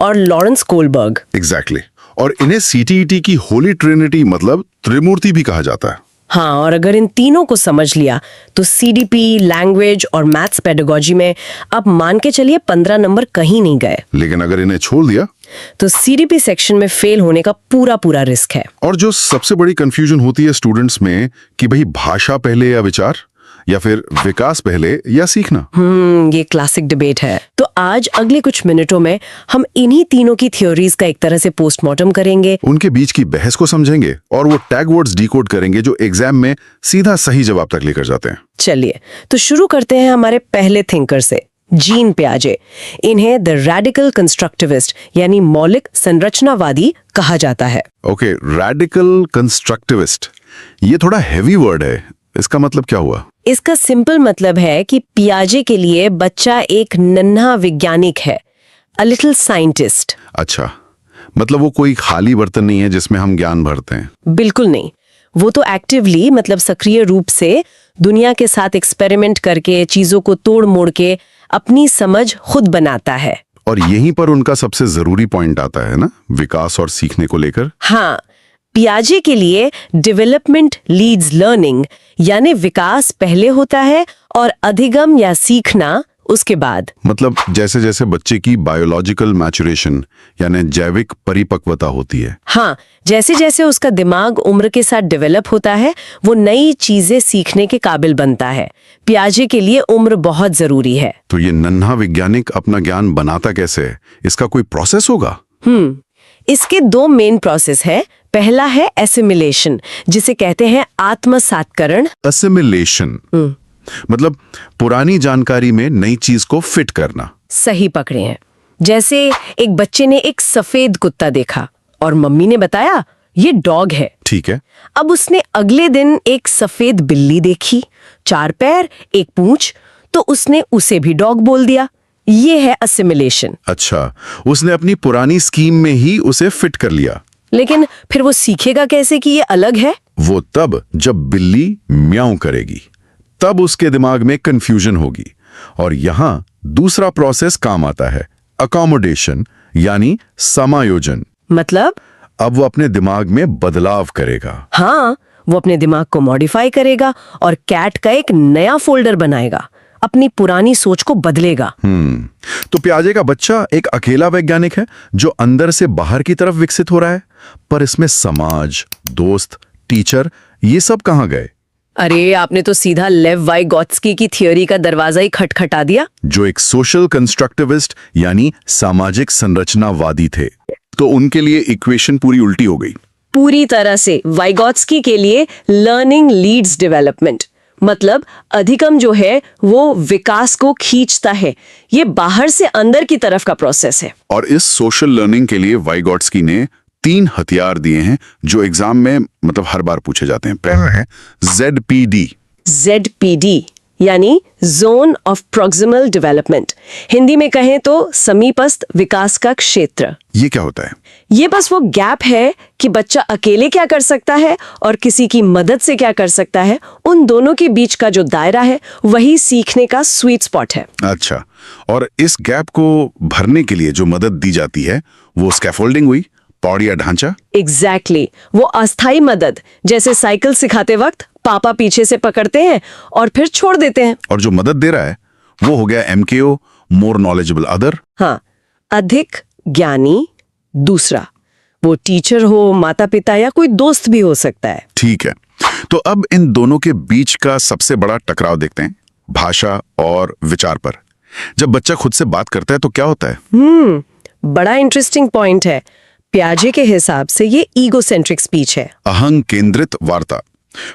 और Lawrence Kohlberg. Exactly और इन्हें सीटीईटी की होली ट्रिनिटी मतलब त्रिमूर्ति भी कहा जाता है। हाँ, और अगर इन तीनों को समझ लिया तो सीडीपी, लैंग्वेज और मैथ्स पेडागोजी में अब मान के चलिए 15 नंबर कहीं नहीं गए। लेकिन अगर इन्हें छोड़ दिया तो सीडीपी सेक्शन में फेल होने का पूरा रिस्क है। और जो सबसे बड़ी कंफ्यूजन होती है स्टूडेंट्स में कि भाई भाषा पहले या विचार, या फिर विकास पहले या सीखना। ये क्लासिक डिबेट है। तो आज अगले कुछ मिनटों में हम इन्हीं तीनों की थ्योरीज का एक तरह से पोस्टमार्टम करेंगे, उनके बीच की बहस को समझेंगे और वो टैग वर्ड्स डिकोड करेंगे जो एग्जाम में सीधा सही जवाब तक लेकर जाते हैं। चलिए तो शुरू करते हैं हमारे पहले थिंकर से, जीन पियाजे। इन्हें द रेडिकल कंस्ट्रक्टिविस्ट यानी मौलिक संरचनावादी कहा जाता है। ओके, रेडिकल कंस्ट्रक्टिविस्ट, ये थोड़ा हैवी वर्ड है, इसका मतलब क्या हुआ? इसका सिंपल मतलब है कि पियाजे के लिए बच्चा एक नन्हा वैज्ञानिक है, अ लिटिल साइंटिस्ट। अच्छा, मतलब वो कोई खाली बर्तन नहीं है जिसमें हम ज्ञान भरते हैं। बिल्कुल नहीं, वो तो एक्टिवली मतलब सक्रिय रूप से दुनिया के साथ एक्सपेरिमेंट करके चीजों को तोड़ मोड़ के अपनी समझ खुद बनाता है। और यहीं पर उनका सबसे जरूरी पॉइंट आता है ना, विकास और सीखने को लेकर। हाँ, पियाजे के लिए डेवलपमेंट लीड्स लर्निंग, यानी विकास पहले होता है और अधिगम या सीखना उसके बाद। मतलब जैसे जैसे बच्चे की बायोलॉजिकल मैचुरेशन यानी जैविक परिपक्वता होती है। हाँ, जैसे जैसे उसका दिमाग उम्र के साथ डेवलप होता है वो नई चीजें सीखने के काबिल बनता है। पियाजे के लिए उम्र बहुत जरूरी है। तो ये नन्हा वैज्ञानिक अपना ज्ञान बनाता कैसे है? इसका कोई प्रोसेस होगा? इसके 2 मेन प्रोसेस है। पहला है एसिमिलेशन, जिसे कहते हैं आत्मसात्करण। असिमिलेशन मतलब पुरानी जानकारी में नई चीज को फिट करना। सही पकड़े हैं। जैसे एक बच्चे ने एक सफेद कुत्ता देखा और मम्मी ने बताया ये डॉग है। ठीक है। अब उसने अगले दिन एक सफेद बिल्ली देखी, 4 पैर, 1 पूंछ, तो उसने उसे भी डॉग बोल दिया। ये है असिमिलेशन। अच्छा, उसने अपनी पुरानी स्कीम में ही उसे फिट कर लिया। लेकिन फिर वो सीखेगा कैसे कि ये अलग है? वो तब जब बिल्ली म्याऊं करेगी, तब उसके दिमाग में कंफ्यूजन होगी। और यहां दूसरा प्रोसेस काम आता है, अकोमोडेशन यानी समायोजन। मतलब अब वो अपने दिमाग में बदलाव करेगा। हाँ, वो अपने दिमाग को मॉडिफाई करेगा और कैट का एक नया फोल्डर बनाएगा, अपनी पुरानी सोच को बदलेगा। तो पियाजे का बच्चा एक अकेला वैज्ञानिक है जो अंदर से बाहर की तरफ विकसित हो रहा है, पर इसमें समाज, दोस्त, टीचर ये सब कहाँ गए? अरे, आपने तो सीधा लेव वाइगोत्स्की की थ्योरी का दरवाजा ही खटखटा दिया, जो एक सोशल कंस्ट्रक्टिविस्ट यानी सामाजिक संरचनावादी थे। तो उनके लिए इक्वेशन पूरी उल्टी हो गई। पूरी तरह से। वाइगोत्स्की के लिए लर्निंग लीड्स डेवलपमेंट, मतलब अधिगम जो है वो विकास को खींचता है। ये बाहर से अंदर की तरफ का प्रोसेस है। और इस सोशल लर्निंग के लिए वाइगोत्स्की ने 3 हथियार दिए हैं जो एग्जाम में मतलब हर बार पूछे जाते हैं। पहला है ZPD यानी zone of proximal development. Hindi में कहें तो समीपस्थ विकास का क्षेत्र। ये क्या होता है? ये बस वो गैप है कि बच्चा अकेले क्या कर सकता है और किसी की मदद से क्या कर सकता है। उन दोनों के बीच का जो दायरा है वही सीखने का स्वीट स्पॉट है। अच्छा, और इस गैप को भरने के लिए जो मदद दी जाती है वो स्कैफोल्डिंग हुई, पौड़िया ढांचा। एग्जैक्टली, वो अस्थाई मदद, जैसे साइकिल सिखाते वक्त पापा पीछे से पकड़ते हैं और फिर छोड़ देते हैं। और जो मदद दे रहा है वो हो गया MKO, मोर नॉलेजेबल अदर। हाँ, अधिक ज्ञानी दूसरा, वो टीचर हो, माता पिता या कोई दोस्त भी हो सकता है। ठीक है, तो अब इन दोनों के बीच का सबसे बड़ा टकराव देखते हैं, भाषा और विचार पर। जब बच्चा खुद से बात करता है तो क्या होता है? बड़ा इंटरेस्टिंग पॉइंट है। पियाजे के हिसाब से ये ईगोसेंट्रिक स्पीच है, अहंग केंद्रित वार्ता।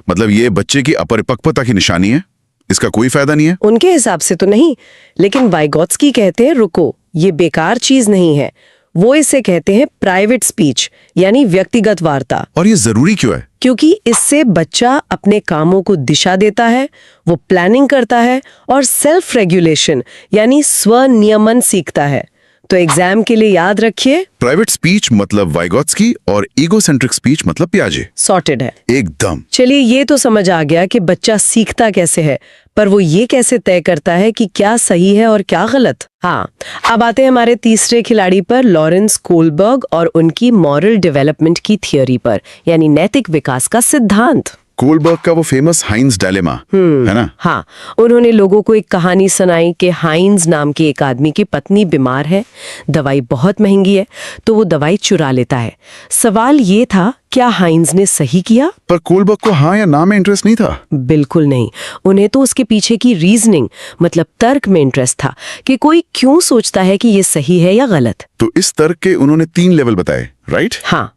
मतलब ये बच्चे की अपरिपक्वता की निशानी है, इसका कोई फायदा नहीं है। उनके हिसाब से तो नहीं, लेकिन वाइगोत्स्की कहते हैं रुको, ये बेकार चीज नहीं है। वो इसे कहते हैं प्राइवेट स्पीच यानी व्यक्तिगत वार्ता। और ये जरूरी क्यों है? क्योंकि इससे बच्चा अपने कामों को दिशा देता है, वो प्लानिंग करता है और सेल्फ रेगुलेशन यानी स्वनियमन सीखता है। तो एग्जाम के लिए याद रखिए, प्राइवेट स्पीच मतलब वाइगॉट्स्की और ईगोसेंट्रिक स्पीच मतलब पियाजे। सॉर्टेड है। एकदम। चलिए, ये तो समझ आ गया कि बच्चा सीखता कैसे है, पर वो ये कैसे तय करता है कि क्या सही है और क्या गलत। हाँ, अब आते हैं हमारे तीसरे खिलाड़ी पर, लॉरेंस कोलबर्ग और उनकी मॉरल डेवलपमेंट की थियोरी पर, यानी नैतिक विकास का सिद्धांत। कोलबर्ग का वो फेमस हाइंस डायलेमा है ना? हाँ, उन्होंने लोगों को एक कहानी सुनाई कि हाइंस नाम के एक आदमी की पत्नी बीमार है, दवाई बहुत महंगी है, तो वो दवाई चुरा लेता है। सवाल ये था, क्या हाइंस ने सही किया? पर कोलबर्ग को हाँ या ना में इंटरेस्ट नहीं था। बिल्कुल नहीं, उन्हें तो उसके पीछे की रीजनिंग मतलब तर्क में इंटरेस्ट था कि कोई क्यों सोचता है कि ये सही है या गलत। तो इस तर्क के उन्होंने 3 लेवल बताए, राइट? हाँ,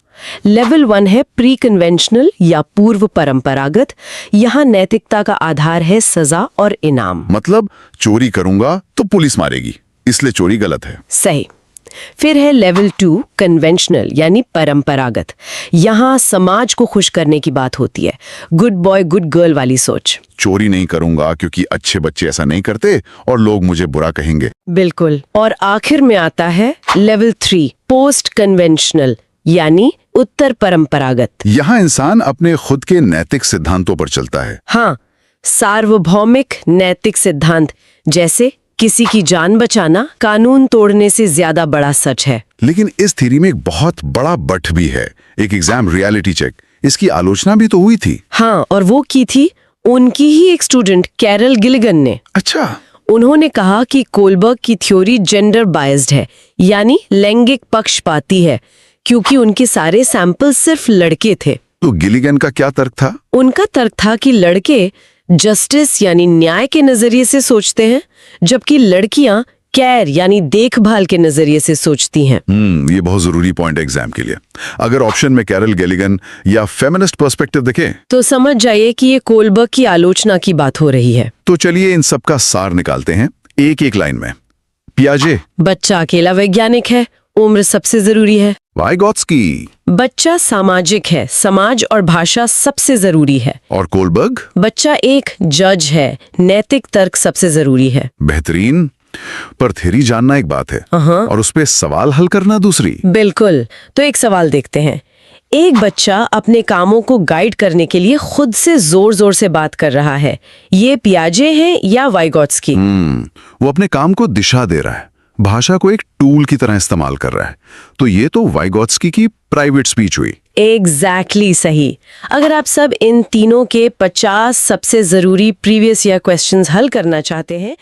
लेवल 1 है प्री कन्वेंशनल या पूर्व परंपरागत। यहाँ नैतिकता का आधार है सजा और इनाम। मतलब चोरी करूंगा तो पुलिस मारेगी, इसलिए चोरी गलत है। सही। फिर है लेवल 2 कन्वेंशनल यानी परंपरागत। यहाँ समाज को खुश करने की बात होती है, गुड बॉय गुड गर्ल वाली सोच। चोरी नहीं करूंगा क्योंकि अच्छे बच्चे ऐसा नहीं करते और लोग मुझे बुरा कहेंगे। बिल्कुल। और आखिर में आता है लेवल 3 पोस्ट कन्वेंशनल यानी उत्तर परंपरागत। यहाँ इंसान अपने खुद के नैतिक सिद्धांतों पर चलता है। हाँ, सार्वभौमिक नैतिक सिद्धांत, जैसे किसी की जान बचाना कानून तोड़ने से ज्यादा बड़ा सच है। लेकिन इस थ्योरी में एक बहुत बड़ा बट भी है, एक एग्जाम रियलिटी चेक। इसकी आलोचना भी तो हुई थी। हाँ, और वो की थी उनकी ही एक स्टूडेंट कैरल गिलिगन ने। अच्छा। उन्होंने कहा कि कोलबर्ग की थ्योरी जेंडर बायस्ड है, यानी लैंगिक पक्षपाती है, क्योंकि उनके सारे सैंपल सिर्फ लड़के थे। तो गिलिगन का क्या तर्क था? उनका तर्क था कि लड़के जस्टिस यानी न्याय के नजरिए से सोचते हैं, जबकि लड़कियां केयर यानी देखभाल के नजरिए से सोचती हैं। ये बहुत जरूरी पॉइंट है एग्जाम के लिए। अगर ऑप्शन में कैरल गिलिगन या फेमिनिस्ट पर्सपेक्टिव दिखे तो समझ जाइए कि ये कोलबर्ग की आलोचना की बात हो रही है। तो चलिए इन सब का सार निकालते हैं एक एक लाइन में। पियाजे, बच्चा अकेला वैज्ञानिक है, उम्र सबसे जरूरी है। वाइगॉट्स्की, बच्चा सामाजिक है, समाज और भाषा सबसे जरूरी है। और कोलबर्ग, बच्चा एक जज है, नैतिक तर्क सबसे जरूरी है। बेहतरीन। पर थ्योरी जानना एक बात है और उस पे सवाल हल करना दूसरी। बिल्कुल। तो एक सवाल देखते हैं। एक बच्चा अपने कामों को गाइड करने के लिए खुद से जोर जोर से बात कर रहा है, ये पियाजे हैं या वाइगॉट्स्की? वो अपने काम को दिशा दे रहा है, भाषा को एक टूल की तरह इस्तेमाल कर रहा है। तो ये तो वाइगॉट्स्की की प्राइवेट स्पीच हुई। एग्जैक्टली सही। अगर आप सब इन तीनों के 50 सबसे जरूरी प्रीवियस ईयर क्वेश्चंस हल करना चाहते हैं